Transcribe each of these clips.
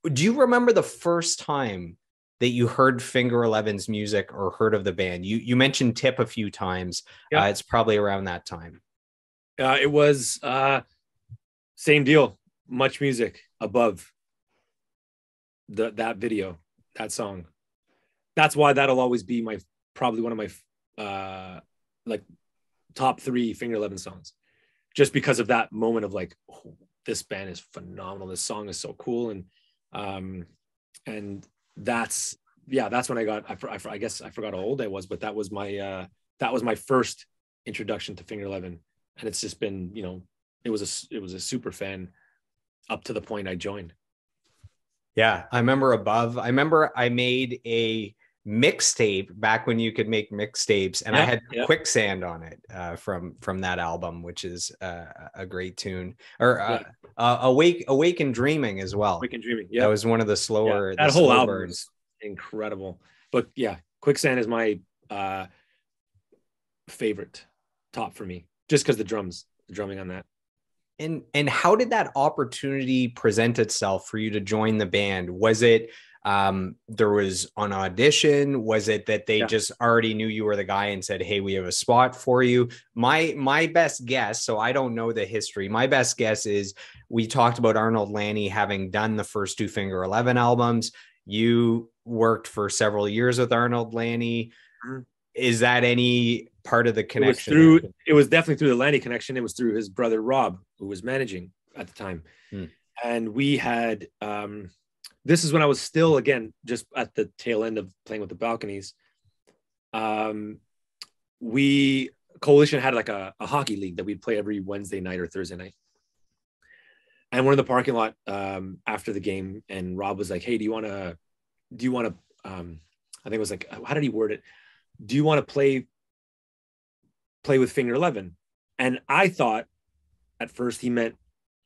Do you remember the first time that you heard Finger Eleven's music or heard of the band? You mentioned Tip a few times. Yeah. It's probably around that time. It was same deal. Much music above that video, that song. That's why that'll always be my probably one of my like top three Finger Eleven songs, just because of that moment of like, oh, this band is phenomenal. This song is so cool, um, and that's that's when I got. I guess I forgot how old I was, but that was my first introduction to Finger Eleven, and it's just been it was a super fan up to the point I joined. Yeah, I remember Above. I remember I made a mixtape back when you could make mixtapes, and I Yeah, had yeah, Quicksand on it from that album, which is a great tune. Or yeah. Awake and Dreaming as well. Wicked Dreaming. That Yep. was one of Yeah. the That whole slow album burns. was incredible. But yeah, Quicksand is my uh favorite top for me. Just because the drumming on that. And how did that opportunity present itself for you to join the band? Was it there was an audition? Was it that they Yeah. just already knew you were the guy and said, "Hey, we have a spot for you"? My best guess, so I don't know the history. My best guess is we talked about Arnold Lanni having done the first two Finger Eleven albums. You worked for several years with Arnold Lanni. Mhm. Is that any part of the connection there? It was definitely through the Lanny connection. It was through his brother Rob, who was managing at the time. Hmm. And we had this is when I was still again just at the tail end of playing with the balconies. Um we Coalition had like a hockey league that we'd play every Wednesday night or Thursday night. And we're in the parking lot after the game, and Rob was like, "Hey, do you want to?" I think it was like, how did he word it? Do you want to play with Finger 11? And I thought at first he meant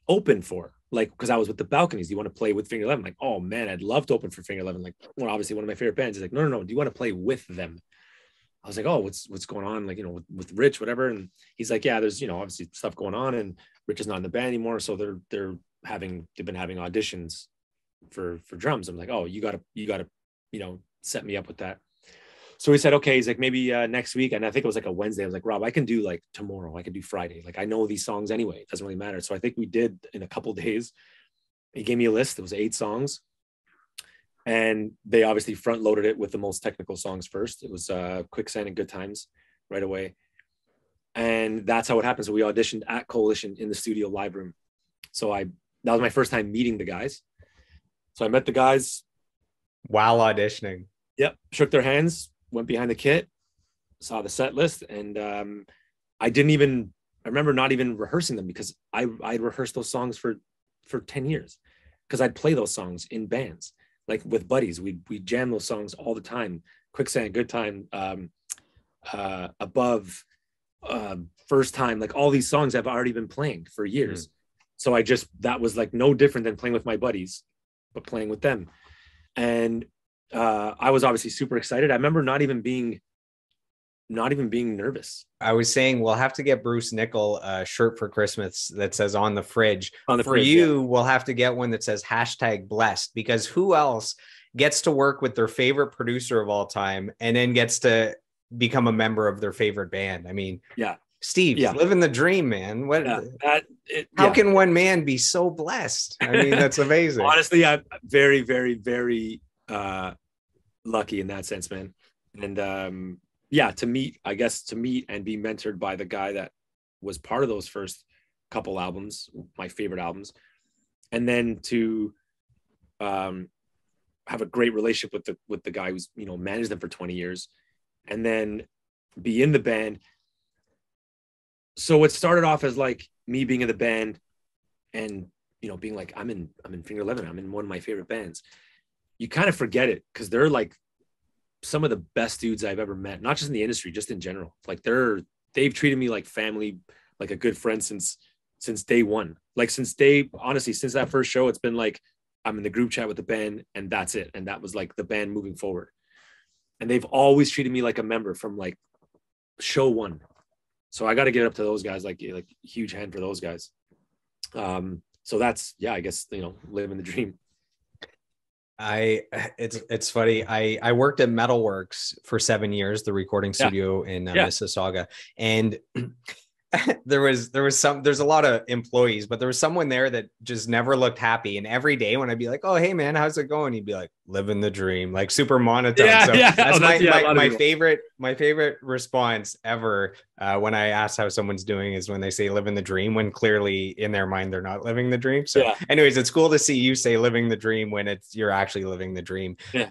open for, like, because I was with the balconies. Do you want to play with Finger 11? Like, oh man, I'd love to open for Finger 11. Like, well, obviously one of my favorite bands. He's like, no. Do you want to play with them? I was like, oh, what's going on? Like, with Rich, whatever. And he's like, yeah, there's, obviously stuff going on, and Rich is not in the band anymore. So they've been having auditions for drums. I'm like, oh, you gotta, set me up with that. So he said, okay. He's like, maybe next week. And I think it was like a Wednesday. I was like, Rob, I can do like tomorrow. I can do Friday. Like, I know these songs anyway. It doesn't really matter. So I think we did in a couple of days. He gave me a list. It was 8 songs. And they obviously front loaded it with the most technical songs first. It was Quicksand and Good Times right away. And that's how it happened. So we auditioned at Coalition in the studio live room. So that was my first time meeting the guys. So I met the guys. While auditioning. Yep. Shook their hands, went behind the kit, saw the set list. And I remember not even rehearsing them, because I'd rehearsed those songs for 10 years, because I'd play those songs in bands, like with buddies. We jam those songs all the time. Quicksand, Good Time, Above, First Time, like all these songs I've already been playing for years. So that was like no different than playing with my buddies, but playing with them. And I was obviously super excited. I remember not even being nervous. I was saying we'll have to get Bruce Nickel a shirt for Christmas that says "on the fridge." On the For fridge, yeah. you, we'll have to get one that says #blessed, because who else gets to work with their favorite producer of all time and then gets to become a member of their favorite band? I mean, Yeah. Steve, Yeah. living the dream, man. What? Yeah. How can one man be so blessed? I mean, that's amazing. Honestly, I'm very, very, very lucky in that sense, man. And to meet and be mentored by the guy that was part of those first couple albums, my favorite albums, and then to have a great relationship with the guy who's managed them for 20 years, and then be in the band. So it started off as like me being in the band, and being like, I'm in Finger 11. I'm in one of my favorite bands. You kind of forget it, because they're like some of the best dudes I've ever met, not just in the industry, just in general. Like they've treated me like family, like a good friend since day one. Like since that first show, it's been like I'm in the group chat with the band, and that's it. And that was like the band moving forward. And they've always treated me like a member from like show one. So I got to get up to those guys, like huge hand for those guys. So that's, I guess, living the dream. I it's funny. I worked at Metalworks for 7 years, the recording Yeah. studio in Yeah. Mississauga, and there's a lot of employees, but there was someone there that just never looked happy. And every day when I'd be like, "Oh, hey man, how's it going?" He'd be like, "Living the dream," like super monotone. Yeah. So Yeah. Oh, that's that's, yeah, a lot of my people. favorite response ever when I ask how someone's doing is when they say "living the dream," when clearly in their mind they're not living the dream. So, Yeah. anyways, it's cool to see you say "living the dream" when you're actually living the dream. Yeah.